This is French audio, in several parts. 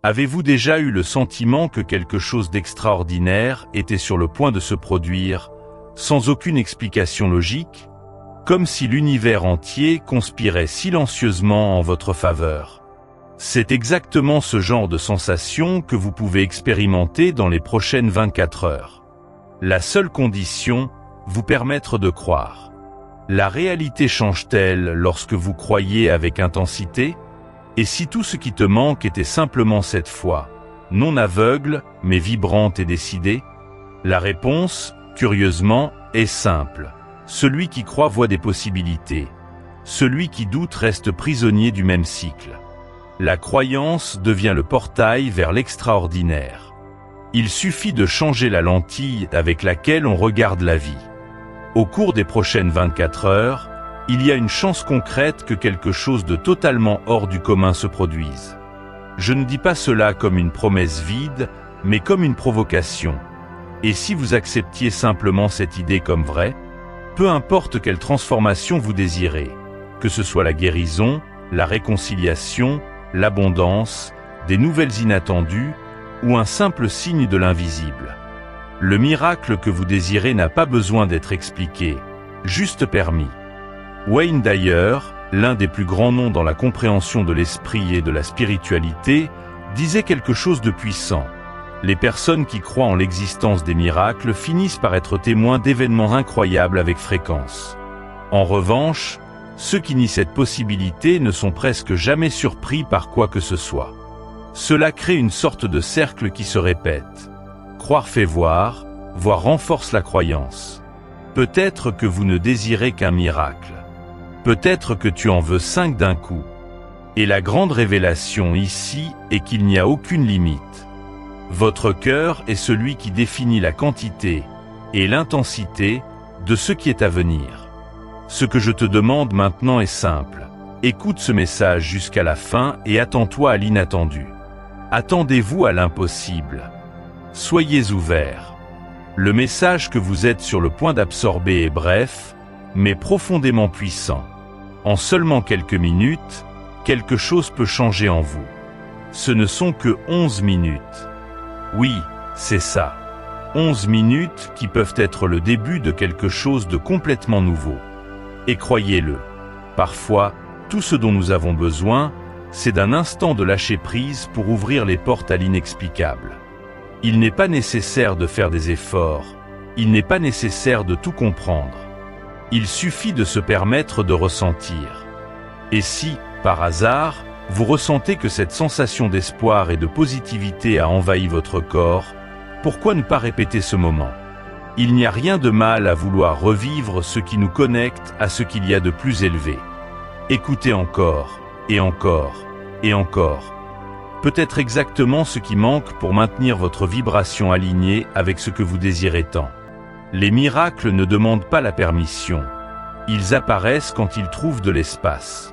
Avez-vous déjà eu le sentiment que quelque chose d'extraordinaire était sur le point de se produire, sans aucune explication logique, comme si l'univers entier conspirait silencieusement en votre faveur? C'est exactement ce genre de sensation que vous pouvez expérimenter dans les prochaines 24 heures. La seule condition, vous permettre de croire. La réalité change-t-elle lorsque vous croyez avec intensité? Et si tout ce qui te manque était simplement cette foi, non aveugle, mais vibrante et décidée? La réponse, curieusement, est simple. Celui qui croit voit des possibilités. Celui qui doute reste prisonnier du même cycle. La croyance devient le portail vers l'extraordinaire. Il suffit de changer la lentille avec laquelle on regarde la vie. Au cours des prochaines 24 heures, il y a une chance concrète que quelque chose de totalement hors du commun se produise. Je ne dis pas cela comme une promesse vide, mais comme une provocation. Et si vous acceptiez simplement cette idée comme vraie, peu importe quelle transformation vous désirez, que ce soit la guérison, la réconciliation, l'abondance, des nouvelles inattendues, ou un simple signe de l'invisible. Le miracle que vous désirez n'a pas besoin d'être expliqué, juste permis. Wayne Dyer, l'un des plus grands noms dans la compréhension de l'esprit et de la spiritualité, disait quelque chose de puissant. Les personnes qui croient en l'existence des miracles finissent par être témoins d'événements incroyables avec fréquence. En revanche, ceux qui nient cette possibilité ne sont presque jamais surpris par quoi que ce soit. Cela crée une sorte de cercle qui se répète. Croire fait voir renforce la croyance. Peut-être que vous ne désirez qu'un miracle. Peut-être que tu en veux 5 d'un coup. Et la grande révélation ici est qu'il n'y a aucune limite. Votre cœur est celui qui définit la quantité et l'intensité de ce qui est à venir. Ce que je te demande maintenant est simple. Écoute ce message jusqu'à la fin et attends-toi à l'inattendu. Attendez-vous à l'impossible. Soyez ouverts. Le message que vous êtes sur le point d'absorber est bref, mais profondément puissant. En seulement quelques minutes, quelque chose peut changer en vous. Ce ne sont que 11 minutes. Oui, c'est ça. 11 minutes qui peuvent être le début de quelque chose de complètement nouveau. Et croyez-le, parfois, tout ce dont nous avons besoin, c'est d'un instant de lâcher prise pour ouvrir les portes à l'inexplicable. Il n'est pas nécessaire de faire des efforts, il n'est pas nécessaire de tout comprendre. Il suffit de se permettre de ressentir. Et si, par hasard, vous ressentez que cette sensation d'espoir et de positivité a envahi votre corps, pourquoi ne pas répéter ce moment? Il n'y a rien de mal à vouloir revivre ce qui nous connecte à ce qu'il y a de plus élevé. Écoutez encore, et encore, et encore. Peut-être exactement ce qui manque pour maintenir votre vibration alignée avec ce que vous désirez tant. Les miracles ne demandent pas la permission. Ils apparaissent quand ils trouvent de l'espace.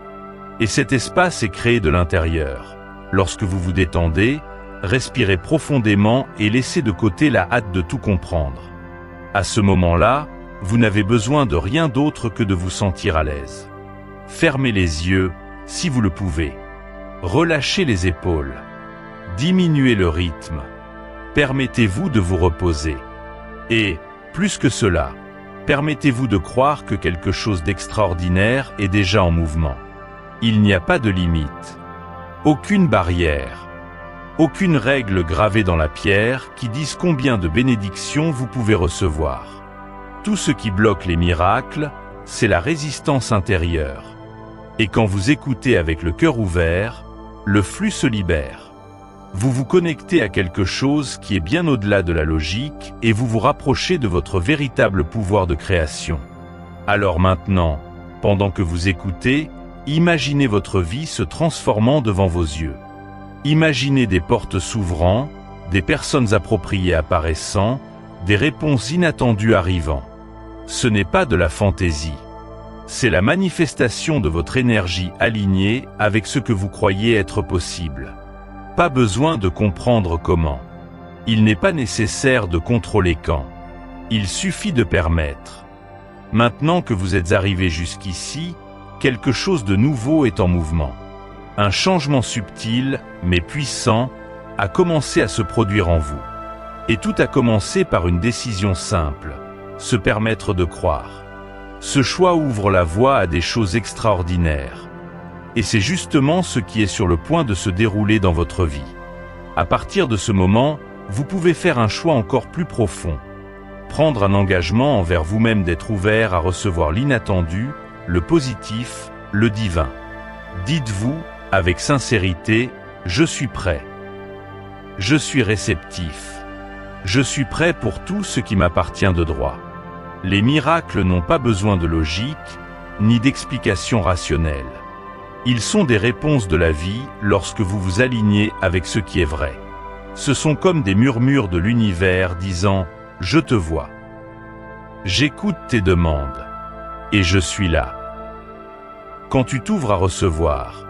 Et cet espace est créé de l'intérieur. Lorsque vous vous détendez, respirez profondément et laissez de côté la hâte de tout comprendre. À ce moment-là, vous n'avez besoin de rien d'autre que de vous sentir à l'aise. Fermez les yeux, si vous le pouvez. Relâchez les épaules. Diminuez le rythme. Permettez-vous de vous reposer. Et, plus que cela, permettez-vous de croire que quelque chose d'extraordinaire est déjà en mouvement. Il n'y a pas de limite. Aucune barrière. Aucune règle gravée dans la pierre qui dise combien de bénédictions vous pouvez recevoir. Tout ce qui bloque les miracles, c'est la résistance intérieure. Et quand vous écoutez avec le cœur ouvert, le flux se libère. Vous vous connectez à quelque chose qui est bien au-delà de la logique et vous vous rapprochez de votre véritable pouvoir de création. Alors maintenant, pendant que vous écoutez, imaginez votre vie se transformant devant vos yeux. Imaginez des portes s'ouvrant, des personnes appropriées apparaissant, des réponses inattendues arrivant. Ce n'est pas de la fantaisie. C'est la manifestation de votre énergie alignée avec ce que vous croyez être possible. Pas besoin de comprendre comment. Il n'est pas nécessaire de contrôler quand. Il suffit de permettre. Maintenant que vous êtes arrivé jusqu'ici, quelque chose de nouveau est en mouvement. Un changement subtil, mais puissant, a commencé à se produire en vous. Et tout a commencé par une décision simple, se permettre de croire. Ce choix ouvre la voie à des choses extraordinaires. Et c'est justement ce qui est sur le point de se dérouler dans votre vie. À partir de ce moment, vous pouvez faire un choix encore plus profond. Prendre un engagement envers vous-même d'être ouvert à recevoir l'inattendu, le positif, le divin. Dites-vous, avec sincérité, je suis prêt. Je suis réceptif. Je suis prêt pour tout ce qui m'appartient de droit. Les miracles n'ont pas besoin de logique, ni d'explications rationnelles. Ils sont des réponses de la vie lorsque vous vous alignez avec ce qui est vrai. Ce sont comme des murmures de l'univers disant « Je te vois. J'écoute tes demandes. Et je suis là. » Quand tu t'ouvres à recevoir,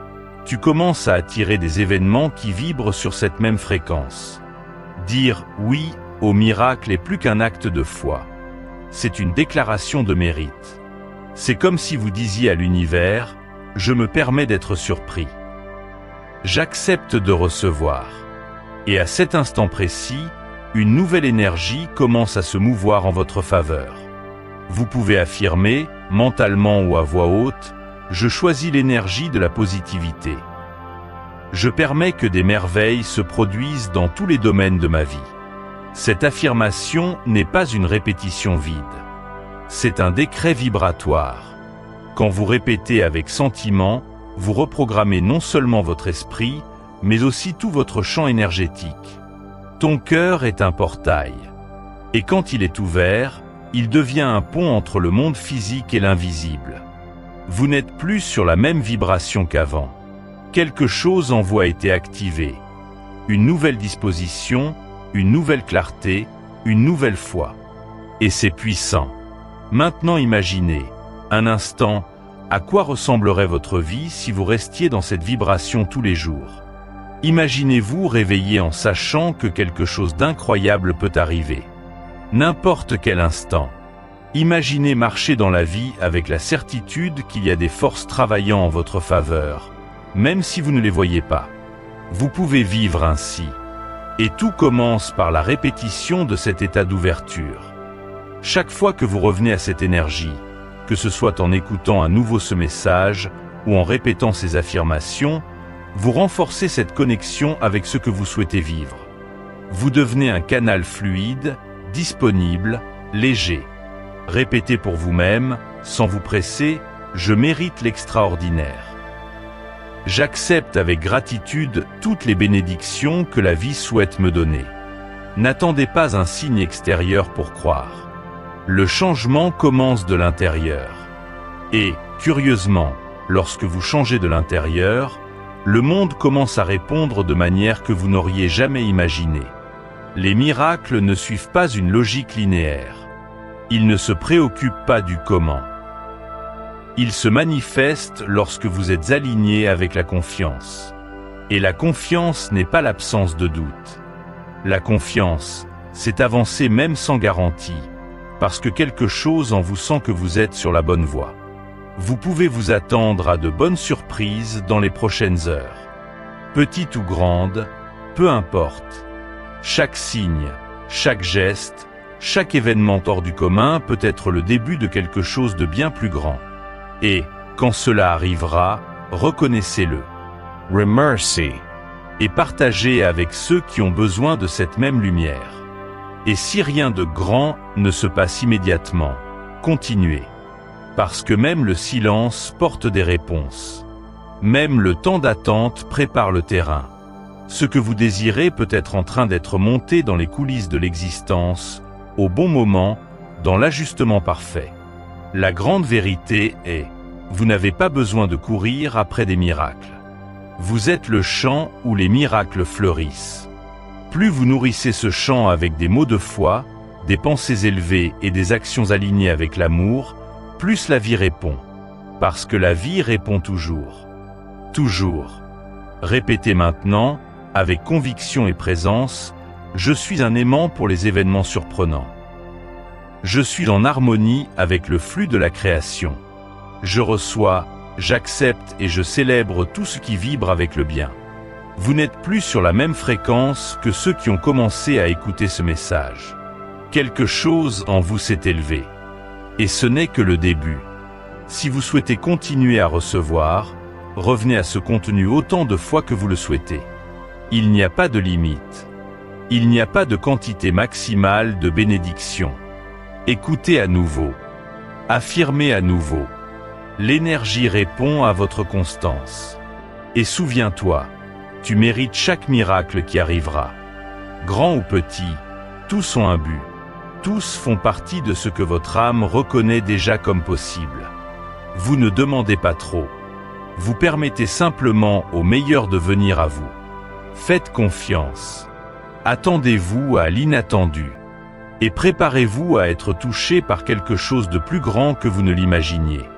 tu commences à attirer des événements qui vibrent sur cette même fréquence. Dire « oui » au miracle est plus qu'un acte de foi. C'est une déclaration de mérite. C'est comme si vous disiez à l'univers « Je me permets d'être surpris. J'accepte de recevoir. » Et à cet instant précis, une nouvelle énergie commence à se mouvoir en votre faveur. Vous pouvez affirmer, mentalement ou à voix haute, « Je choisis l'énergie de la positivité. Je permets que des merveilles se produisent dans tous les domaines de ma vie. » Cette affirmation n'est pas une répétition vide. C'est un décret vibratoire. Quand vous répétez avec sentiment, vous reprogrammez non seulement votre esprit, mais aussi tout votre champ énergétique. Ton cœur est un portail. Et quand il est ouvert, il devient un pont entre le monde physique et l'invisible. Vous n'êtes plus sur la même vibration qu'avant. Quelque chose en vous a été activé. Une nouvelle disposition, une nouvelle clarté, une nouvelle foi. Et c'est puissant. Maintenant imaginez, un instant, à quoi ressemblerait votre vie si vous restiez dans cette vibration tous les jours. Imaginez-vous réveillé en sachant que quelque chose d'incroyable peut arriver. N'importe quel instant. Imaginez marcher dans la vie avec la certitude qu'il y a des forces travaillant en votre faveur, même si vous ne les voyez pas. Vous pouvez vivre ainsi. Et tout commence par la répétition de cet état d'ouverture. Chaque fois que vous revenez à cette énergie, que ce soit en écoutant à nouveau ce message ou en répétant ces affirmations, vous renforcez cette connexion avec ce que vous souhaitez vivre. Vous devenez un canal fluide, disponible, léger. Répétez pour vous-même, sans vous presser, « Je mérite l'extraordinaire. J'accepte avec gratitude toutes les bénédictions que la vie souhaite me donner. » N'attendez pas un signe extérieur pour croire. Le changement commence de l'intérieur. Et, curieusement, lorsque vous changez de l'intérieur, le monde commence à répondre de manière que vous n'auriez jamais imaginée. Les miracles ne suivent pas une logique linéaire. Ils ne se préoccupent pas du comment. Ils se manifestent lorsque vous êtes aligné avec la confiance. Et la confiance n'est pas l'absence de doute. La confiance, c'est avancer même sans garantie, parce que quelque chose en vous sent que vous êtes sur la bonne voie. Vous pouvez vous attendre à de bonnes surprises dans les prochaines heures. Petites ou grandes, peu importe. Chaque signe, chaque geste, chaque événement hors du commun peut être le début de quelque chose de bien plus grand. Et, quand cela arrivera, reconnaissez-le. Remercie. Et partagez avec ceux qui ont besoin de cette même lumière. Et si rien de grand ne se passe immédiatement, continuez. Parce que même le silence porte des réponses. Même le temps d'attente prépare le terrain. Ce que vous désirez peut être en train d'être monté dans les coulisses de l'existence, au bon moment, dans l'ajustement parfait. La grande vérité est, vous n'avez pas besoin de courir après des miracles. Vous êtes le champ où les miracles fleurissent. Plus vous nourrissez ce champ avec des mots de foi, des pensées élevées et des actions alignées avec l'amour, plus la vie répond. Parce que la vie répond toujours. Toujours. Répétez maintenant, avec conviction et présence, « Je suis un aimant pour les événements surprenants. Je suis en harmonie avec le flux de la création. Je reçois, j'accepte et je célèbre tout ce qui vibre avec le bien. Vous n'êtes plus sur la même fréquence que ceux qui ont commencé à écouter ce message. Quelque chose en vous s'est élevé. Et ce n'est que le début. Si vous souhaitez continuer à recevoir, revenez à ce contenu autant de fois que vous le souhaitez. Il n'y a pas de limite. Il n'y a pas de quantité maximale de bénédiction. Écoutez à nouveau. Affirmez à nouveau. L'énergie répond à votre constance. Et souviens-toi, tu mérites chaque miracle qui arrivera. Grand ou petit, tous ont un but. Tous font partie de ce que votre âme reconnaît déjà comme possible. Vous ne demandez pas trop. Vous permettez simplement au meilleur de venir à vous. Faites confiance. Attendez-vous à l'inattendu. Et préparez-vous à être touché par quelque chose de plus grand que vous ne l'imaginiez.